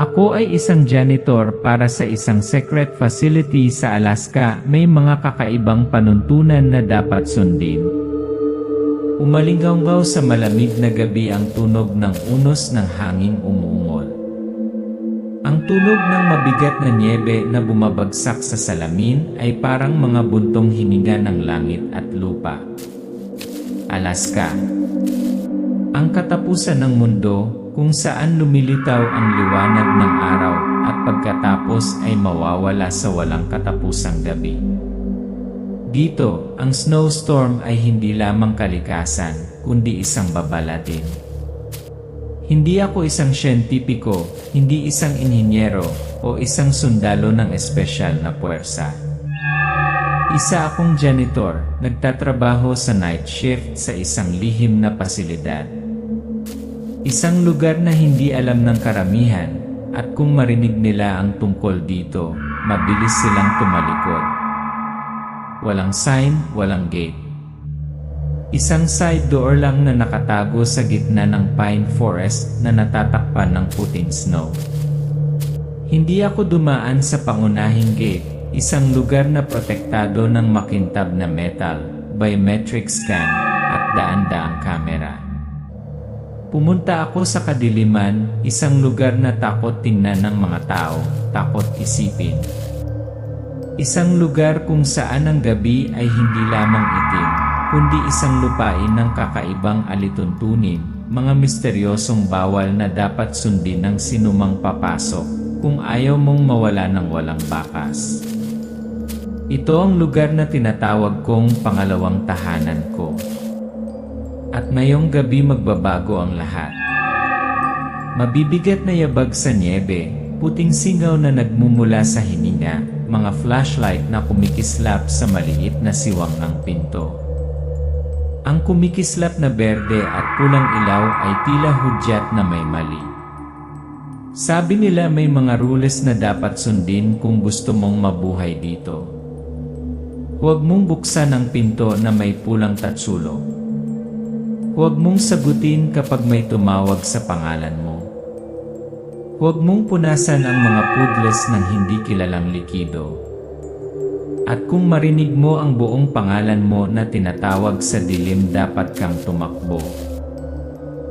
Ako ay isang janitor para sa isang secret facility sa Alaska. May mga kakaibang panuntunan na dapat sundin. Umalinggaw sa malamig na gabi ang tunog ng unos ng hanging umuungol. Ang tunog ng mabigat na nyebe na bumabagsak sa salamin ay parang mga buntong hininga ng langit at lupa. Alaska. Ang katapusan ng mundo, kung saan lumilitaw ang liwanag ng araw at pagkatapos ay mawawala sa walang katapusang gabi. Dito, ang snowstorm ay hindi lamang kalikasan, kundi isang babala din. Hindi ako isang siyentipiko, hindi isang inhinyero, o isang sundalo ng espesyal na puwersa. Isa akong janitor, nagtatrabaho sa night shift sa isang lihim na pasilidad. Isang lugar na hindi alam ng karamihan, at kung marinig nila ang tungkol dito, mabilis silang tumalikod. Walang sign, walang gate. Isang side door lang na nakatago sa gitna ng pine forest na natatakpan ng puting snow. Hindi ako dumaan sa pangunahing gate, isang lugar na protektado ng makintab na metal, biometric scan, at daan-daang kamera. Pumunta ako sa kadiliman, isang lugar na takot tingnan ng mga tao, takot isipin. Isang lugar kung saan ang gabi ay hindi lamang itim, kundi isang lupain ng kakaibang alituntunin, mga misteryosong bawal na dapat sundin ng sinumang papasok, kung ayaw mong mawala ng walang bakas. Ito ang lugar na tinatawag kong pangalawang tahanan ko. At ngayong gabi magbabago ang lahat. Mabibigat na yabag sa nyebe, puting singaw na nagmumula sa hininga, mga flashlight na kumikislap sa maliit na siwang ng pinto. Ang kumikislap na berde at pulang ilaw ay tila hudyat na may mali. Sabi nila may mga rules na dapat sundin kung gusto mong mabuhay dito. Huwag mong buksan ang pinto na may pulang tatsulong. Huwag mong sagutin kapag may tumawag sa pangalan mo. Huwag mong punasan ang mga pudles ng hindi kilalang likido. At kung marinig mo ang buong pangalan mo na tinatawag sa dilim, dapat kang tumakbo.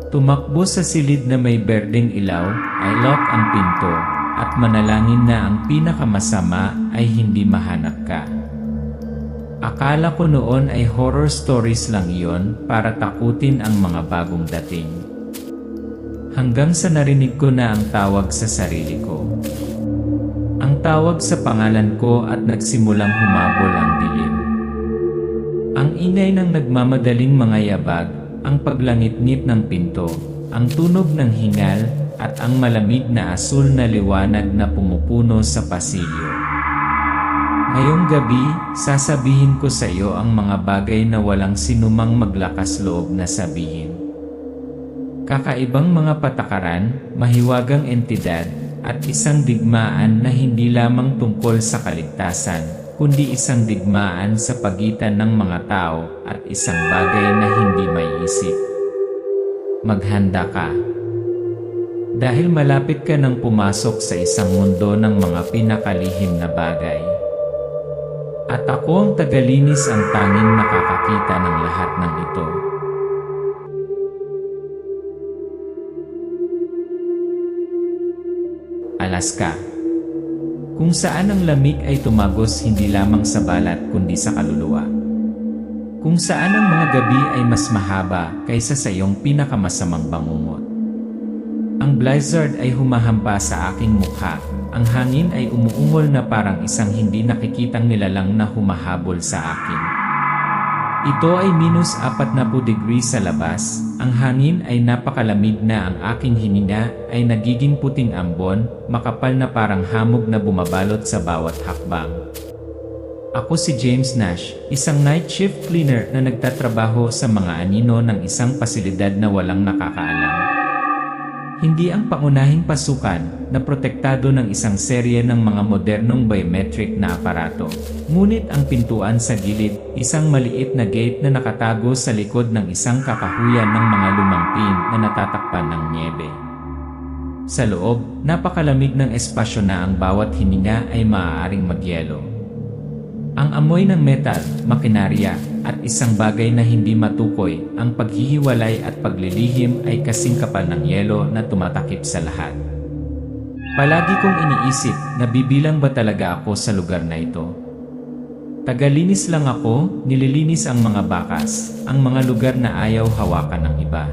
Tumakbo sa silid na may berdeng ilaw, ay lock ang pinto, at manalangin na ang pinakamasama ay hindi mahanap ka. Akala ko noon ay horror stories lang iyon para takutin ang mga bagong dating. Hanggang sa narinig ko na ang tawag sa sarili ko. Ang tawag sa pangalan ko at nagsimulang humabol ang dilim. Ang ingay ng nagmamadaling mga yabag, ang paglangit-ngit ng pinto, ang tunog ng hingal, at ang malamig na asul na liwanag na pumupuno sa pasilyo. Ngayong gabi, sasabihin ko sa iyo ang mga bagay na walang sinumang maglakas loob na sabihin. Kakaibang mga patakaran, mahiwagang entidad, at isang digmaan na hindi lamang tungkol sa kaligtasan, kundi isang digmaan sa pagitan ng mga tao at isang bagay na hindi maiisip. Maghanda ka. Dahil malapit ka nang pumasok sa isang mundo ng mga pinakalihim na bagay. At ako ang tagalinis, ang tanging nakakakita ng lahat ng ito. Alaska. Kung saan ang lamig ay tumagos hindi lamang sa balat kundi sa kaluluwa. Kung saan ang mga gabi ay mas mahaba kaysa sa iyong pinakamasamang bangungot. Ang blizzard ay humahampa sa aking mukha, ang hangin ay umuungol na parang isang hindi nakikitang nilalang na humahabol sa akin. Ito ay -40 degrees sa labas, ang hangin ay napakalamig na ang aking hininga ay nagiging puting ambon, makapal na parang hamog na bumabalot sa bawat hakbang. Ako si James Nash, isang night shift cleaner na nagtatrabaho sa mga anino ng isang pasilidad na walang nakakaalam. Hindi ang pangunahing pasukan na protektado ng isang serye ng mga modernong biometric na aparato. Ngunit ang pintuan sa gilid, isang maliit na gate na nakatago sa likod ng isang kakahuyan ng mga lumang pin na natatakpan ng nyebe. Sa loob, napakalamig ng espasyo na ang bawat hininga ay maaaring magyelo. Ang amoy ng metal, makinarya, at isang bagay na hindi matukoy, ang paghihiwalay at paglilihim ay kasing kapal ng yelo na tumatakip sa lahat. Palagi kong iniisip, nabibilang ba talaga ako sa lugar na ito? Tagalinis lang ako, nililinis ang mga bakas, ang mga lugar na ayaw hawakan ng iba.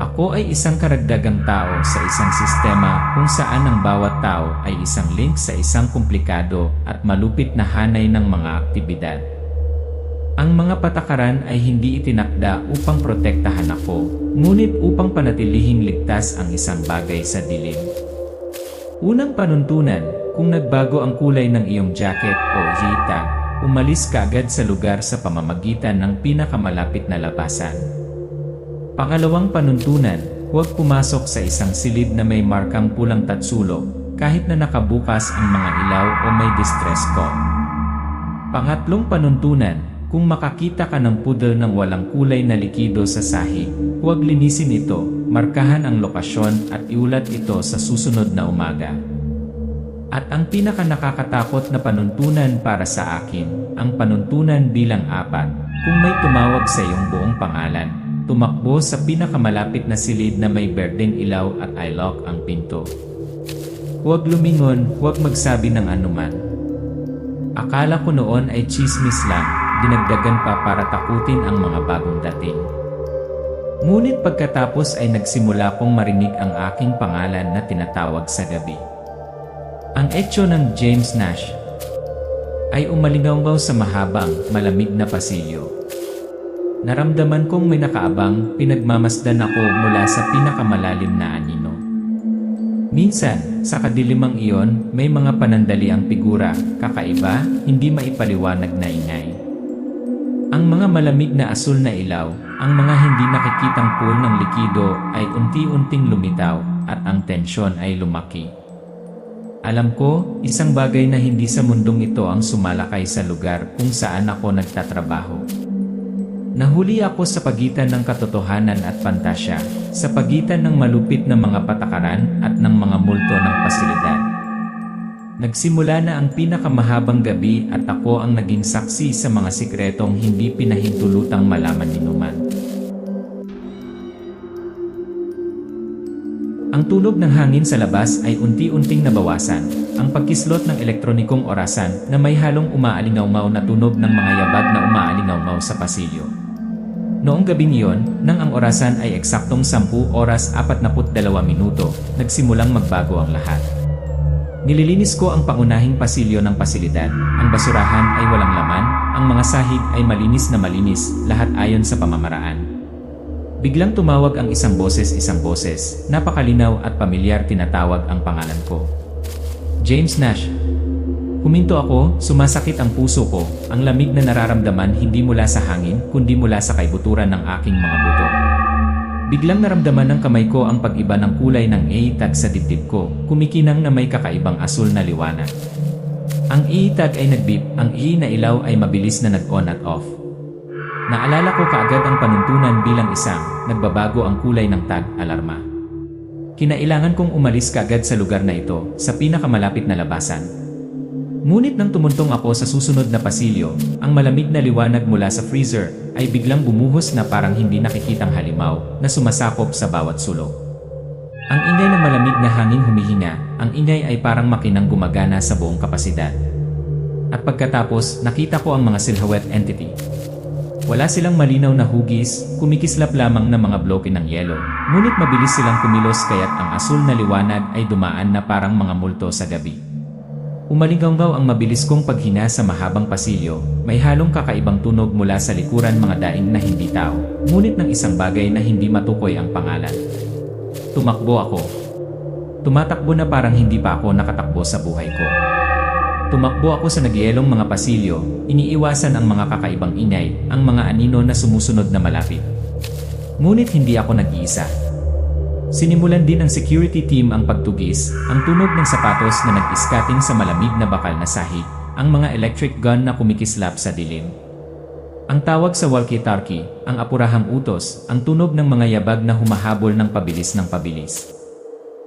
Ako ay isang karagdagang tao sa isang sistema kung saan ang bawat tao ay isang link sa isang komplikado at malupit na hanay ng mga aktibidad. Ang mga patakaran ay hindi itinakda upang protektahan ako, ngunit upang panatilihing ligtas ang isang bagay sa dilim. Unang panuntunan, kung nagbago ang kulay ng iyong jacket o G-tag, umalis ka agad sa lugar sa pamamagitan ng pinakamalapit na labasan. Pangalawang panuntunan, huwag pumasok sa isang silid na may markang pulang tatsulok, kahit na nakabukas ang mga ilaw o may distress call. Pangatlong panuntunan, kung makakita ka ng pudel ng walang kulay na likido sa sahig, huwag linisin ito, markahan ang lokasyon at iulat ito sa susunod na umaga. At ang pinaka nakakatakot na panuntunan para sa akin, ang panuntunan bilang 4, kung may tumawag sa iyong buong pangalan, tumakbo sa pinakamalapit na silid na may berdeng ilaw at i-lock ang pinto. Huwag lumingon, huwag magsabi ng anuman. Akala ko noon ay chismis lang, dinagdagan pa para takutin ang mga bagong dating. Ngunit pagkatapos ay nagsimula kong marinig ang aking pangalan na tinatawag sa gabi. Ang etyo ng James Nash ay umalingaw sa mahabang, malamig na pasilyo. Naramdaman kong may nakaabang, pinagmamasdan ako mula sa pinakamalalim na anino. Minsan, sa kadilimang iyon, may mga panandaliang figura, kakaiba, hindi maipaliwanag na ingay. Ang mga malamig na asul na ilaw, ang mga hindi nakikitang pool ng likido ay unti-unting lumitaw at ang tensyon ay lumaki. Alam ko, isang bagay na hindi sa mundong ito ang sumalakay sa lugar kung saan ako nagtatrabaho. Nahuli ako sa pagitan ng katotohanan at pantasya, sa pagitan ng malupit na mga patakaran at ng mga multo ng pasilidad. Nagsimula na ang pinakamahabang gabi at ako ang naging saksi sa mga sikretong hindi pinahintulutang malaman ni Numan. Ang tunog ng hangin sa labas ay unti-unting nabawasan. Ang pagkislot ng elektronikong orasan na may halong umaalingaw na tunog ng mga yabag na umaalingaw sa pasilyo. Noong gabing iyon, nang ang orasan ay eksaktong 10 oras 42 minuto, nagsimulang magbago ang lahat. Nililinis ko ang pangunahing pasilyo ng pasilidad. Ang basurahan ay walang laman, ang mga sahig ay malinis na malinis, lahat ayon sa pamamaraan. Biglang tumawag ang isang boses, napakalinaw at pamilyar tinatawag ang pangalan ko. James Nash. Huminto ako, sumasakit ang puso ko, ang lamig na nararamdaman hindi mula sa hangin, kundi mula sa kaibuturan ng aking mga buto. Biglang naramdaman ng kamay ko ang pag-iba ng kulay ng iitag sa dibdib ko, kumikinang na may kakaibang asul na liwanag. Ang iitag ay nag-beep, ang na ilaw ay mabilis na nag-on at off. Naalala ko kaagad ang panuntunan bilang isang, nagbabago ang kulay ng tag, alarma. Kinailangan kong umalis kaagad sa lugar na ito, sa pinakamalapit na labasan. Ngunit nang tumuntong ako sa susunod na pasilyo, ang malamig na liwanag mula sa freezer ay biglang bumuhos na parang hindi nakikitang halimaw na sumasakop sa bawat sulok. Ang ingay ng malamig na hangin humihinga, ang ingay ay parang makinang gumagana sa buong kapasidad. At pagkatapos, nakita ko ang mga silhouette entity. Wala silang malinaw na hugis, kumikislap lamang na mga bloke ng yelo, ngunit mabilis silang kumilos kaya't ang asul na liwanag ay dumaan na parang mga multo sa gabi. Umalinggaw ang mabilis kong paghina sa mahabang pasilyo, may halong kakaibang tunog mula sa likuran mga daing na hindi tao, ngunit ng isang bagay na hindi matukoy ang pangalan. Tumakbo ako. Tumatakbo na parang hindi pa ako nakatakbo sa buhay ko. Tumakbo ako sa nagyelong mga pasilyo, iniiwasan ang mga kakaibang ingay, ang mga anino na sumusunod na malapit. Ngunit hindi ako nag-iisa. Sinimulan din ng security team ang pagtugis, ang tunog ng sapatos na nag-iskating sa malamig na bakal na sahig, ang mga electric gun na kumikislap sa dilim. Ang tawag sa walkie-talkie, ang apurahang utos, ang tunog ng mga yabag na humahabol ng pabilis ng pabilis.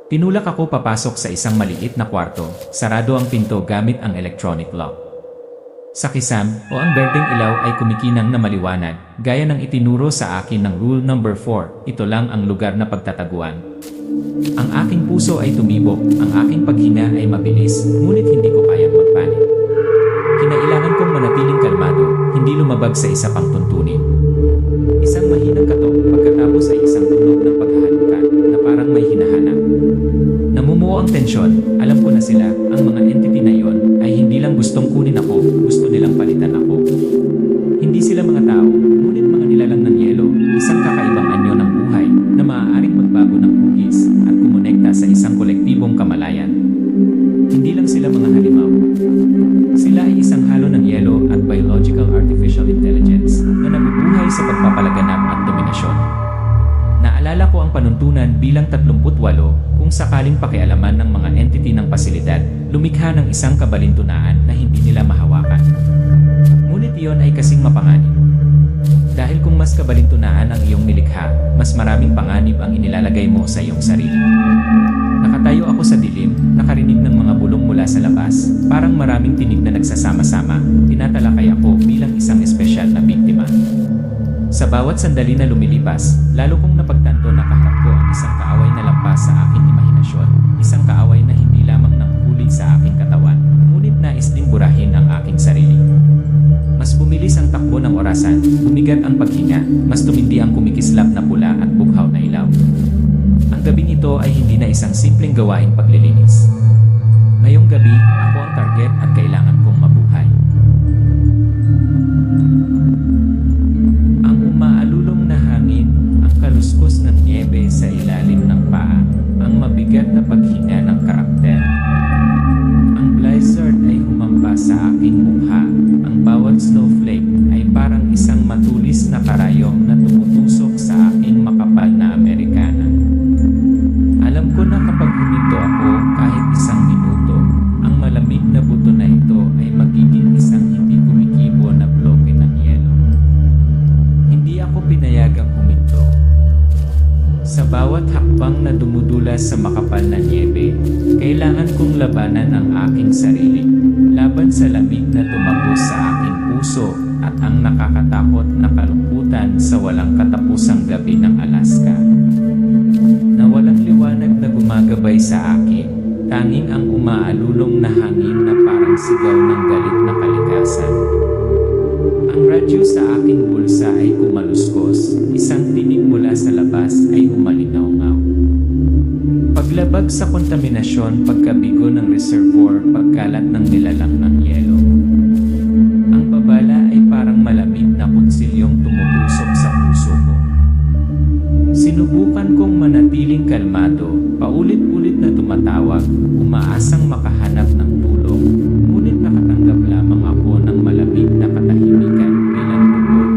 Tinulak ako papasok sa isang maliit na kwarto, sarado ang pinto gamit ang electronic lock. Sa kisam, o ang berdeng ilaw ay kumikinang na maliwanag, gaya ng itinuro sa akin ng Rule Number 4, ito lang ang lugar na pagtataguan. Ang aking puso ay tumibok, ang aking paghinga ay mabilis, ngunit hindi ko kayang magpanik. Kinailangan kong manatiling kalmado, hindi lumabag sa isa pang tuntunin. Isang mahinang katok, pagkatapos ay isang tunog ng paghahalukan, na parang may hinahanap. Namumuo ang tensyon, alam ko na sila, ang mga entity na yon ay hindi lang gustong kunin ako, gusto nilang palitan ako. Hindi sila mga tao, ngunit mga nilalang ng yelo, isang kakaibang anyo ng buhay, na maaaring magbago ng hugis, at kumonekta sa isang kolektibong kamalayan. Hindi lang sila mga halimaw. Sila ay isang halo ng yelo at biological artificial intelligence, na nabubuhay sa pagpapalaganap at dominasyon. Naalala ko ang panuntunan bilang 38 kung sakaling pakialaman ng mga entity ng pasilidad, lumikha ng isang kabalintunaan na hindi nila mahawakan. Ngunit iyon ay kasing mapanganib. Dahil kung mas kabalintunaan ang iyong nilikha, mas maraming panganib ang inilalagay mo sa iyong sarili. Nakatayo ako sa dilim, nakarinig ng mga bulong mula sa labas, parang maraming tinig na nagsasama-sama, tinatalakay ako bilang isang espesyal na biktima. Sa bawat sandali na lumilipas, lalo kong napagtanto na kaharap ko ang isang kaaway na lampas sa aking imahinasyon, isang kaaway na hindi lamang nanghuhuli sa aking katawan, ngunit nais ding burahin ang aking sarili. Mas bumilis ang takbo ng orasan, bumigat ang paghinga, mas tumindi ang kumikislap na pula at bughaw na ilaw. Ang gabing ito ay hindi na isang simpleng gawaing paglilinis. Ngayong gabi, ako ang target at kailangan kong mabuhay. Ang umaalulong na hangin, ang kaluskos ng niebe sa ilalim ng paa, ang mabigat na paghinga ng karakter. Ang blizzard ay humampas sa aking mukha, ang bawat snowflake ay parang isang matulis na karayom na tumutusok sa aking makapal na Amerikana. Alam ko na kapag huminto ako kahit isang minuto, ang malamig na buto na ito ay magiging isang hindi kumikibo na bloke ng yelo. Hindi ako pinayagang huminto. Sa bawat hakbang na dumudulas sa makapal na niebe, kailangan kong labanan ang aking sarili, laban sa lamig na tumagos sa aking puso at ang nakakatakot na kalungkutan sa walang katapusang gabi ng Alaska. Na walang liwanag na gumagabay sa akin, tanging ang umaalulong na hangin na parang sigaw ng galit na kalikasan. Ang radyo sa aking bulsa ay kumaluskos, isang tinig mula sa labas ay humalingaw-ngaw. Paglabag sa kontaminasyon, pagkabigo ng reservoir, pagkalat ng nilalang ng yelo. Ang babala ay parang malamig na kunsilyong tumutusok sa puso ko. Sinubukan kong manatiling kalmado, paulit-ulit na tumatawag, umaasang makahanap ng tulong, ngunit nakatanggap lamang ako ng malamig na katahimikan bilang tugon.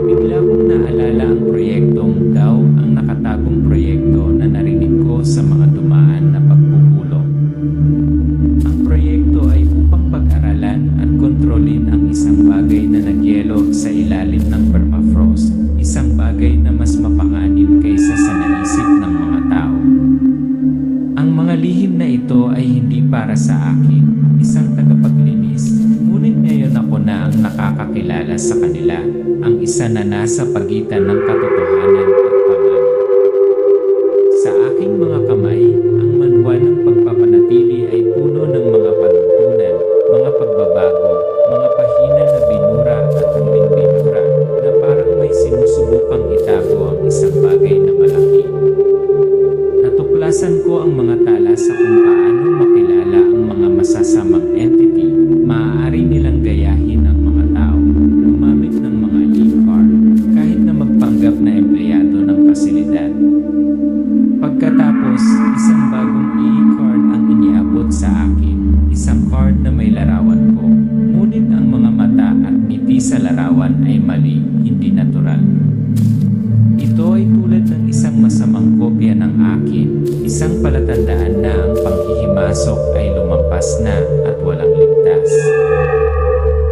Bigla kong naalala ang proyektong daw ang nakatagong proyekto na narinig ko sa mga dumaan na pagpupulong. Ang proyekto ay upang pag-aralan at kontrolin ang isang bagay na nagyelo sa ilalim ng permafrost, isang bagay na mas mapanganib kaysa sa naisip ng mga tao. Ang mga lihim na ito ay hindi para sa akin, isang tagapaglinis, ngunit ngayon ako na ang nakakakilala sa kanila, ang isa na nasa pagitan ng katotohanan at panganib. Sa aking mga kamay, ang manual ng pagpapanatili ay puno ng mga panuntunan, mga pagbabago, mga pahina na binura at muling binura, na parang may sinusubukang itago ang isang bagay na malaki. Natuklasan ko ang mga tala sa kung paano makilala ang mga masasamang entity, maaari nilang gayahin ang mga tao, gumamit ng mga e-card, kahit na magpanggap na empleyado ng pasilidad. Pagkatapos, isang bagong e-card ang iniabot sa akin, isang card na may larawan ko, ngunit ang mga mata at ngiti sa larawan ay mali, hindi natural. Ito ay tulad ng isang masamang kopya ng akin, isang palatandaan na ang panghihimasok ay lumampas na at walang ligtas.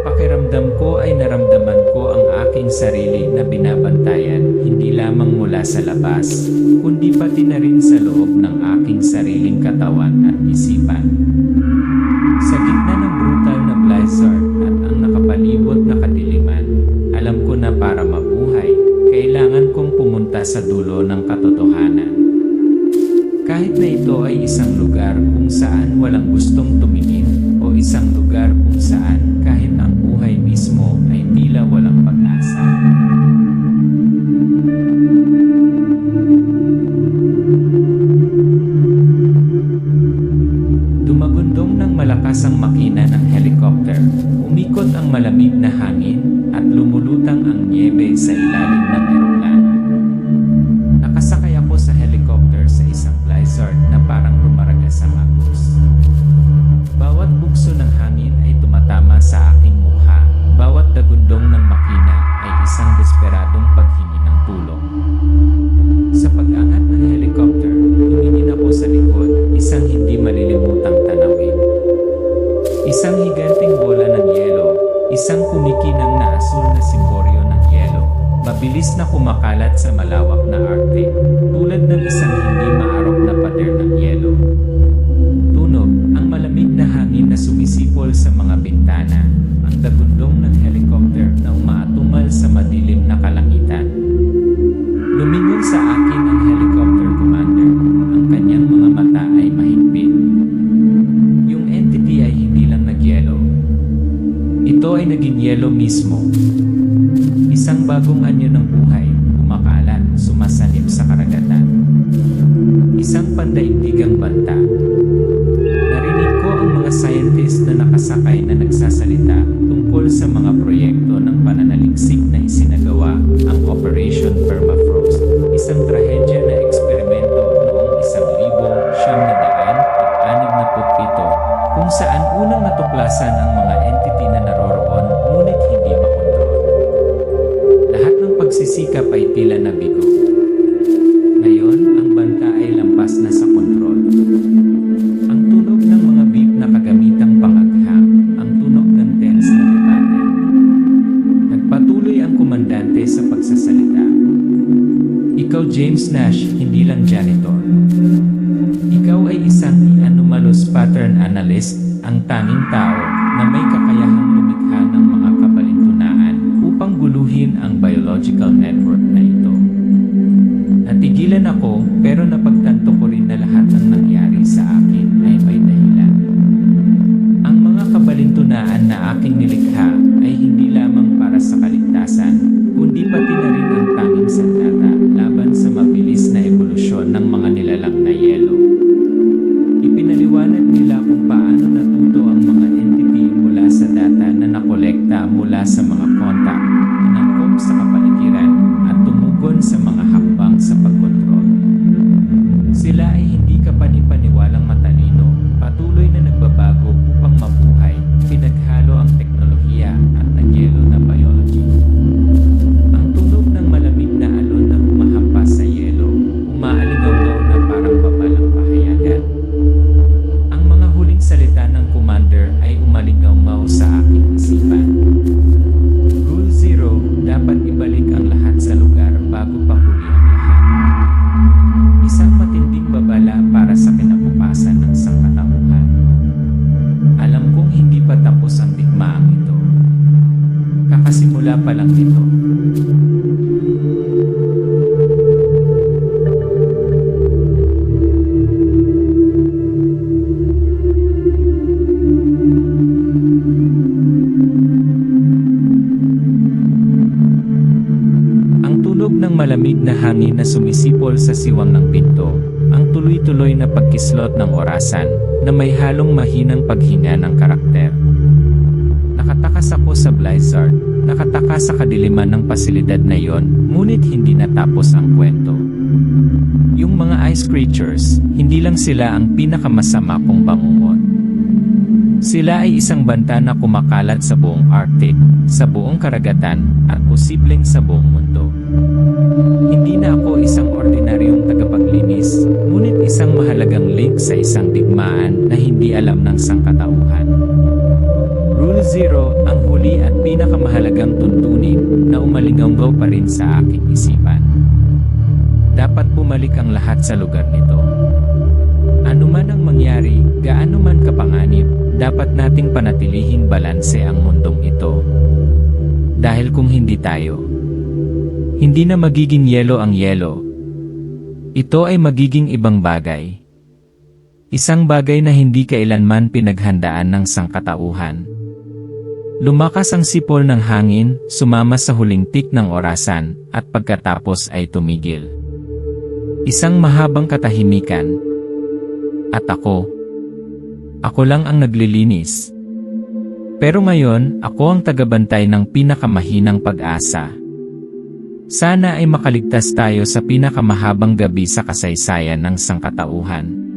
Pakiramdam ko ay naramdaman ko ang aking sarili na binabantayan, hindi lamang mula mula sa labas, kundi pati na rin sa loob ng aking sariling katawan at isipan. Sa gitna ng brutal na blizzard at ang nakapalibot na kadiliman, alam ko na para mabuhay, kailangan kong pumunta sa dulo ng katotohanan. Kahit na ito ay isang lugar kung saan walang gustong tumingin, o isang lugar kung saan kahit ang buhay mismo ay tila walang pag-asa. Dumagundong ng malakas ang makina ng helicopter, umikot ang malamig na hangin, at lumulutang ang nyebe sa ilalim ng eroplano. Nakasakay ako sa helicopter sa isang blizzard na parang rumaragas ang agos. Bawat bugso ng hangin ay tumatama sa aking mukha, bawat dagundong ng makina ay isang desperadong paghingi ng tulong. Sa pag-angat ng helicopter, tumingin ako sa likod, isang hindi malilimutang tanawin. Isang higanting bola ng yelo, isang kumikinang na asul na simboryo ng yelo, mabilis na kumakalat sa malawak na Arctic, tulad ng isang hindi maarok na pader ng yelo. Tunog, ang malamig na hangin na sumisipol sa mga bintana, ang dagundong ng helicopter na umaatungal sa madilim na kalangitan. Lumingon sa akin ang helicopter commander, ang kanyang mga mata ay mahigpit. Yung entity ay hindi lang nagyelo. Ito ay naging yelo mismo. Isang bagong anyo ng buhay, kumakalat, sumasanib sa karagatan. Isang pandaigdigang banta. Narinig ko ang mga scientist na nakasakay na nagsasalita tungkol sa mga proyekto ng pananaliksik na isinagawa, ang Operation Permafrost, isang trahedya na eksperimento noong 1967, kung saan unang natuklasan ang mga entity na naroroon ngunit hindi makontrol. Lahat ng pagsisikap ay tila nabigo. Ngayon, ang banta ay lampas na sa kontrol. Ang tunog ng mga beep na kagamitang pangagham, ang tunog ng tense na debate. Nagpatuloy ang komandante sa pagsasalita. Ikaw, James Nash, hindi lang janitor. Ikaw ay isang anomalous pattern analyst, ang tanging tao na may kakayahang lumikha ng mga kabalintunaan upang guluhin ang biological network na ito. Natigilan ako, pero napagtanto ko rin na lahat ng nangyari sa akin ay may dahilan. Ang mga kabalintunaan na aking nilikha ay hindi lamang para sa kaligtasan, kundi pati na rin ang tanging sandata laban sa mabilis na ebolusyon ng mga nilalang na yelo. Ipinaliwanag nila kung paano natuto ang mga entity mula sa data na nakolekta mula sa mga kontak, inangkop sa kapaligiran, at tumugon sa mga hakbang sa pagkontrol. Sila ay hindi kapanipaniwalang matalino, patuloy na nagbabago upang mabuhay, pinaghalo ang teknolohiya at nagyelo na biology. Ang tunog ng malamig na alon na humahampas sa yelo, umaalingaw-ngaw na parang babalang pahayagan. Ang mga huling salita ng commander ay umalingaw-ngaw sa aking isipan. Rule 0, dapat ibalik ang lahat sa lugar bago pa huli ang lahat. Isang matinding babala para sa kinabukasan ng sangkatauhan. Alam kong hindi pa tapos ang digmaang ito. Kakasimula pa lang nito. Ng malamig na hangin na sumisipol sa siwang ng pinto, ang tuloy-tuloy na pagkislot ng orasan na may halong mahinang paghinga ng karakter. Nakatakas ako sa blizzard, nakatakas sa kadiliman ng pasilidad na yon, ngunit hindi natapos ang kwento. Yung mga ice creatures, hindi lang sila ang pinakamasama kong bangungot. Sila ay isang banta na kumakalat sa buong Arctic, sa buong karagatan, at posibleng sa buong mundo. Hindi na ako isang ordinaryong tagapaglinis, ngunit isang mahalagang link sa isang digmaan na hindi alam ng sangkatauhan. Rule 0, ang huli at pinakamahalagang tuntunin na umalingaw pa rin sa aking isipan. bumalik ang lahat sa lugar nito. Ano man ang mangyari, gaano man kapanganib, dapat nating panatilihing balanse ang mundong ito. Dahil kung hindi tayo, hindi na magiging yelo ang yelo. Ito ay magiging ibang bagay. Isang bagay na hindi kailanman pinaghandaan ng sangkatauhan. Lumakas ang sipol ng hangin, sumama sa huling tik ng orasan, at pagkatapos ay tumigil. Isang mahabang katahimikan. At ako lang ang naglilinis. Pero ngayon, ako ang tagabantay ng pinakamahinang pag-asa. Sana ay makaligtas tayo sa pinakamahabang gabi sa kasaysayan ng sangkatauhan.